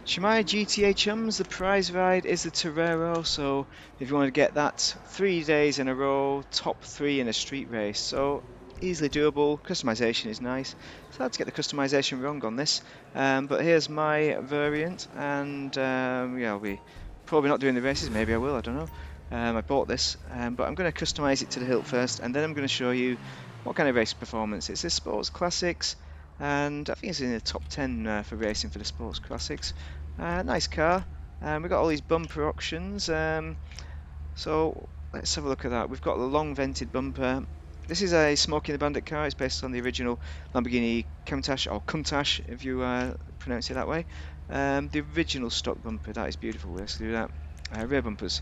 Shemai GTA chums, the prize ride is the Torero, so if you want to get that 3 days in a row, top 3 in a street race, so easily doable. Customization is nice. So let's get the customization wrong on this, but here's my variant, and yeah, I'll be probably not doing the races. Maybe I will. I don't know. I bought this, but I'm going to customize it to the hilt first, and then I'm going to show you what kind of race performance. It's the Sports Classics, and I think it's in the top 10 for racing for the Sports Classics. Nice car. We've got all these bumper options. So let's have a look at that. We've got the long vented bumper. This is a Smokey and the Bandit car. It's based on the original Lamborghini Countach, or Countach if you pronounce it that way. The original stock bumper. That is beautiful. Let's do that. Rear bumpers.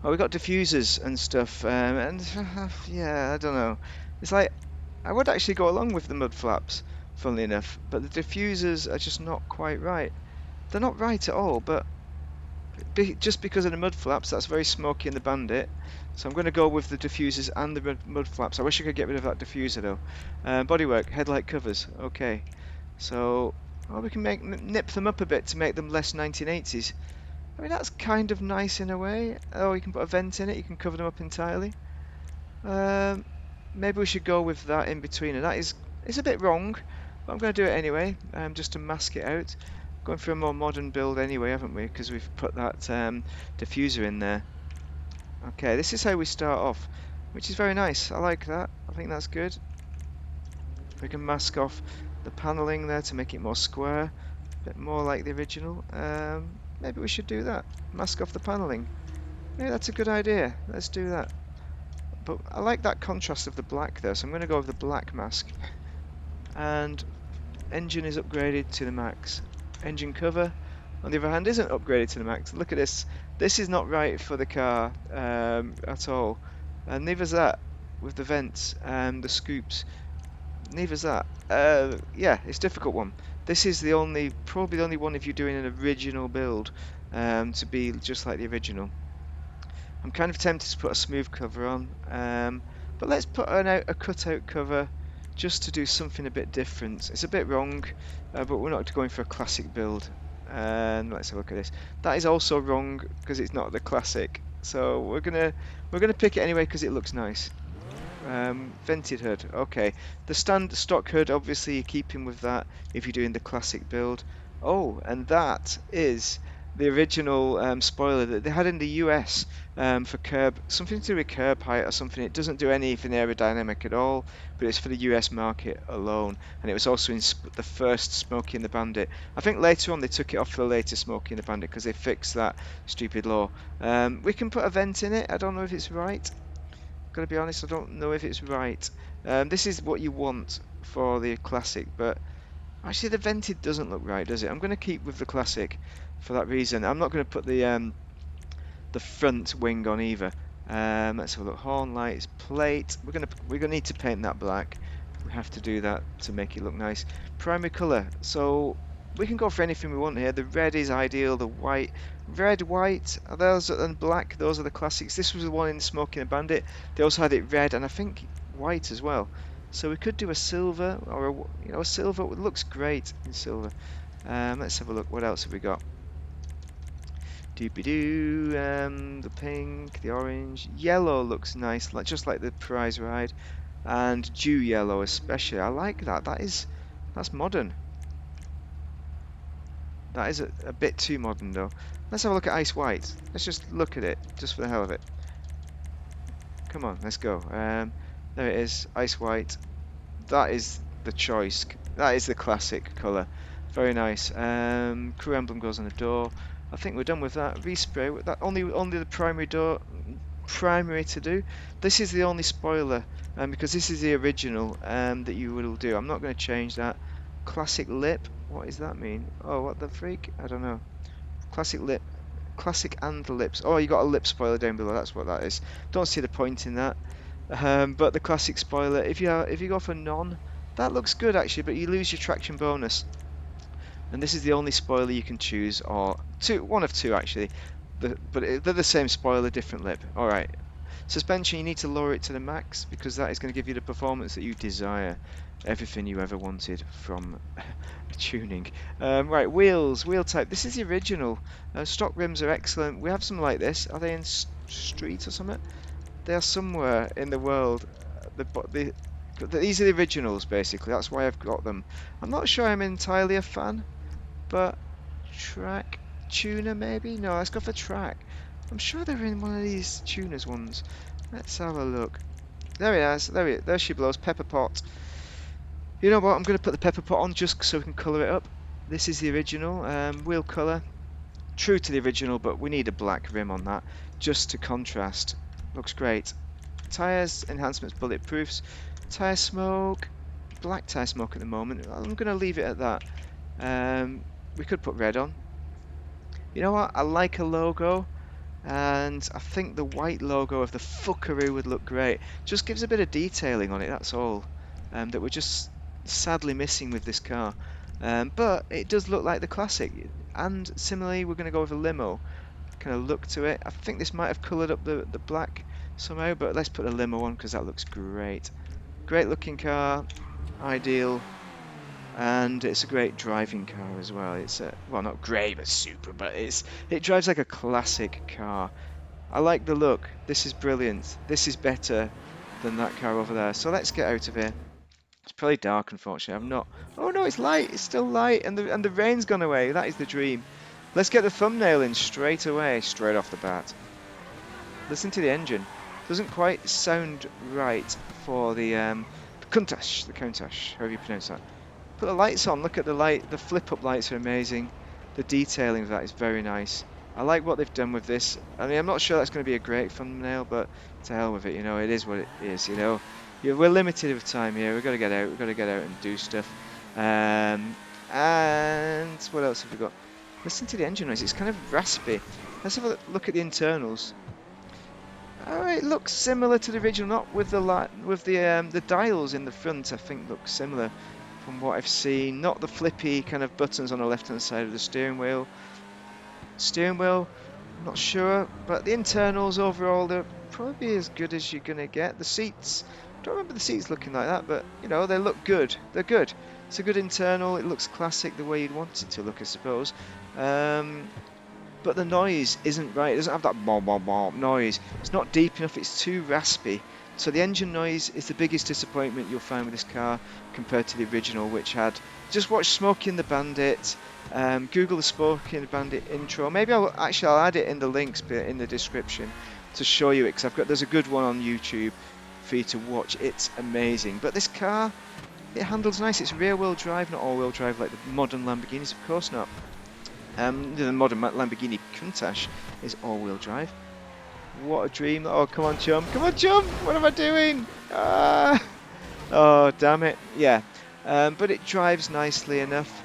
Oh, we've got diffusers and stuff. And yeah, I don't know. It's like I would actually go along with the mud flaps, funnily enough, but the diffusers are just not quite right. They're not right at all, but just because of the mud flaps, that's very Smokey and the Bandit. So I'm going to go with the diffusers and the mud flaps. I wish I could get rid of that diffuser though. Bodywork, headlight covers. Okay, so we can nip them up a bit to make them less 1980s. I mean, that's kind of nice in a way. Oh, you can put a vent in it. You can cover them up entirely. Maybe we should go with that in between, and that is it's a bit wrong, but I'm going to do it anyway, just to mask it out. Going for a more modern build anyway, haven't we? Because we've put that diffuser in there. Okay, this is how we start off, which is very nice. I like that. I think that's good. We can mask off the paneling there to make it more square, a bit more like the original. Maybe we should do that. Mask off the paneling. Maybe that's a good idea. Let's do that. But I like that contrast of the black there, so I'm going to go with the black mask. And engine is upgraded to the max. Engine cover, on the other hand, isn't upgraded to the max. Look at this. This is not right for the car at all. And neither's that with the vents and the scoops. Neither's that. Yeah, it's a difficult one. This is probably the only one if you're doing an original build to be just like the original. I'm kind of tempted to put a smooth cover on, but let's put a cutout cover just to do something a bit different. It's a bit wrong, but we're not going for a classic build. And let's have a look at this. That is also wrong because it's not the classic. So we're gonna pick it anyway because it looks nice. Vented hood. Okay, the stock hood. Obviously, you're keeping with that if you're doing the classic build. Oh, and that is the original spoiler that they had in the US for curb, something to do with curb height or something. It doesn't do anything aerodynamic at all, but it's for the US market alone. And it was also in the first Smokey and the Bandit. I think later on they took it off for the later Smokey and the Bandit because they fixed that stupid law. We can put a vent in it. I don't know if it's right. Gotta be honest, I don't know if it's right. This is what you want for the classic, but actually the vented doesn't look right, does it? I'm going to keep with the classic for that reason. I'm not going to put the front wing on either. Let's have a look. Horn lights, plate. We're gonna need to paint that black. We have to do that to make it look nice. Primary color. So we can go for anything we want here. The red is ideal. The white, red, white. Those and black. Those are the classics. This was the one in Smokey and the Bandit. They also had it red and I think white as well. So we could do a silver or a silver. It looks great in silver. Let's have a look. What else have we got? Doobie-doo, the pink, the orange, yellow looks nice, just like the prize ride, and dew yellow especially. I like that. That's modern. That is a bit too modern though. Let's have a look at ice white. Let's just look at it, just for the hell of it. Come on, let's go. There it is, ice white. That is the choice. That is the classic colour. Very nice. Crew emblem goes on the door. I think we're done with that. Respray with that. Only the primary to do. This is the only spoiler, because this is the original that you will do. I'm not going to change that. Classic lip. What does that mean? Oh, what the freak? I don't know. Classic lip. Classic and the lips. Oh, you got a lip spoiler down below. That's what that is. Don't see the point in that. But the classic spoiler. If you go for none, that looks good actually, but you lose your traction bonus. And this is the only spoiler you can choose, or one of two actually. But they're the same spoiler, different lip. Alright. Suspension, you need to lower it to the max because that is going to give you the performance that you desire. Everything you ever wanted from tuning. Right, wheels, wheel type. This is the original. Stock rims are excellent. We have some like this. Are they in street or something? They are somewhere in the world. These are the originals, basically. That's why I've got them. I'm not sure I'm entirely a fan, but track tuner maybe? No, let's go for track. I'm sure they're in one of these tuners ones. Let's have a look. There he is. There she blows. Pepper pot. You know what? I'm going to put the pepper pot on just so we can colour it up. This is the original wheel colour. True to the original, but we need a black rim on that just to contrast. Looks great. Tyres, enhancements, bulletproofs. Tyre smoke. Black tyre smoke at the moment. I'm going to leave it at that. We could put red on. You know what? I like a logo. And I think the white logo of the fuckaroo would look great. Just gives a bit of detailing on it, that's all. That we're just sadly missing with this car. But it does look like the classic. And similarly, we're going to go with a limo. Kind of look to it. I think this might have coloured up the black somehow, but let's put a limo on because that looks great. Great looking car, ideal. And it's a great driving car as well. It's well, not great, but super. But it drives like a classic car. I like the look. This is brilliant. This is better than that car over there. So let's get out of here. It's probably dark, unfortunately. I'm not. Oh no, it's light. It's still light, and the rain's gone away. That is the dream. Let's get the thumbnail in straight away, straight off the bat. Listen to the engine. Doesn't quite sound right for the Countach, however you pronounce that. Put the lights on, look at the light, the flip-up lights are amazing. The detailing of that is very nice. I like what they've done with this. I mean, I'm not sure that's going to be a great thumbnail, but to hell with it, you know, it is what it is, you know. We're limited with time here, we've got to get out, and do stuff. And what else have we got? Listen to the engine noise, it's kind of raspy. Let's have a look at the internals. Oh, it looks similar to the original, not with the dials in the front. I think look similar from what I've seen. Not the flippy kind of buttons on the left-hand side of the steering wheel. I'm not sure, but the internals overall they're probably as good as you're gonna get. The seats, I don't remember the seats looking like that, but you know they look good. They're good. It's a good internal. It looks classic the way you'd want it to look, I suppose. But the noise isn't right. It doesn't have that bom bom bom noise. It's not deep enough. It's too raspy. So the engine noise is the biggest disappointment you'll find with this car compared to the original, which had. Just watch Smokey and the Bandit. Google the Smokey and the Bandit intro. Maybe I'll add it in the links in the description to show you it, because there's a good one on YouTube for you to watch. It's amazing. But this car, it handles nice. It's rear-wheel drive, not all-wheel drive like the modern Lamborghinis. Of course not. The modern Lamborghini Countach is all-wheel drive. What a dream. Oh, come on, chum. Come on, chum. What am I doing? Oh, damn it. Yeah. But it drives nicely enough.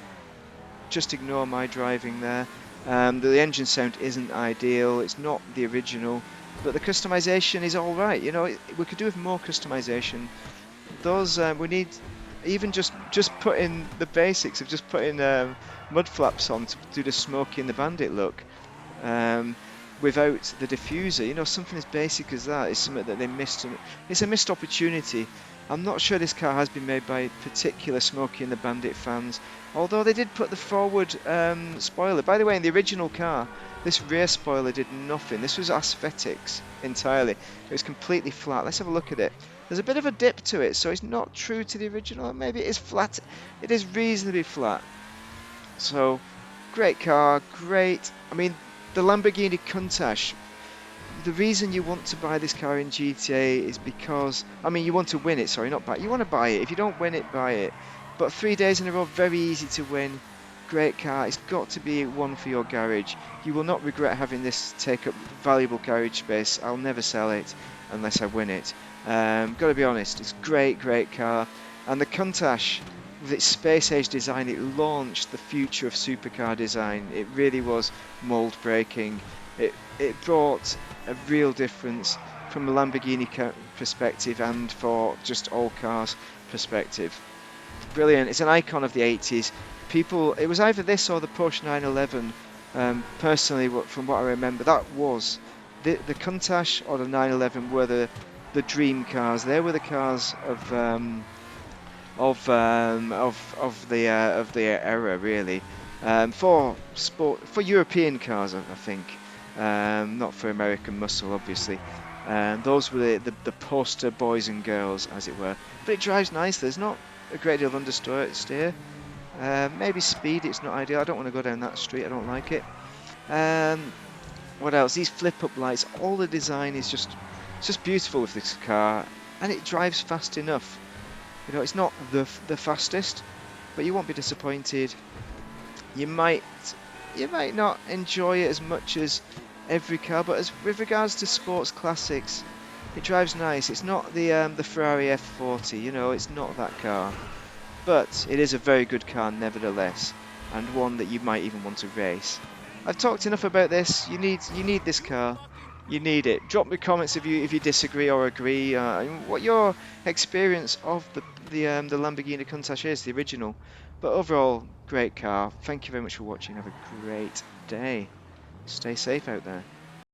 Just ignore my driving there. The engine sound isn't ideal. It's not the original. But the customization is alright. You know, we could do with more customization. Those, we need... Even just put in the basics of just putting mud flaps on to do the Smokey and the Bandit look without the diffuser. You know, something as basic as that is something that they missed. It's a missed opportunity. I'm not sure this car has been made by particular Smokey and the Bandit fans, although they did put the forward spoiler. By the way, in the original car, this rear spoiler did nothing. This was aesthetics entirely. It was completely flat. Let's have a look at it. There's a bit of a dip to it, so it's not true to the original. Maybe it is flat. It is reasonably flat. So, great car, great. I mean, the Lamborghini Countach, the reason you want to buy this car in GTA is because, I mean, you want to win it, sorry, not buy. You want to buy it. If you don't win it, buy it. But 3 days in a row, very easy to win. Great car. It's got to be one for your garage. You will not regret having this take up valuable garage space. I'll never sell it unless I win it. Got to be honest, it's great car. And the Countach, with its space age design, it launched the future of supercar design. It really was mold breaking. It brought a real difference from a Lamborghini perspective and for just all cars perspective. Brilliant. It's an icon of the 80s. People, it was either this or the Porsche 911. Personally, from what I remember, that was the Countach or the 911 were the dream cars. They were the cars of the era, really, for sport, for European cars, I think, not for American muscle, obviously. Those were the poster boys and girls, as it were. But it drives nice. There's not a great deal of understeer. Maybe speed. It's not ideal. I don't want to go down that street. I don't like it. Um, what else? These flip-up lights. All the design is it's just beautiful with this car, and it drives fast enough. You know, it's not the fastest, but you won't be disappointed. You might you might not enjoy it as much as every car, but as with regards to sports classics, it drives nice. It's not the Ferrari F40, you know, it's not that car, but it is a very good car nevertheless, and one that you might even want to race. I've talked enough about this. You need this car. You need it. Drop me comments if you disagree or agree. And what your experience of the Lamborghini Countach is, the original. But overall, great car. Thank you very much for watching. Have a great day. Stay safe out there.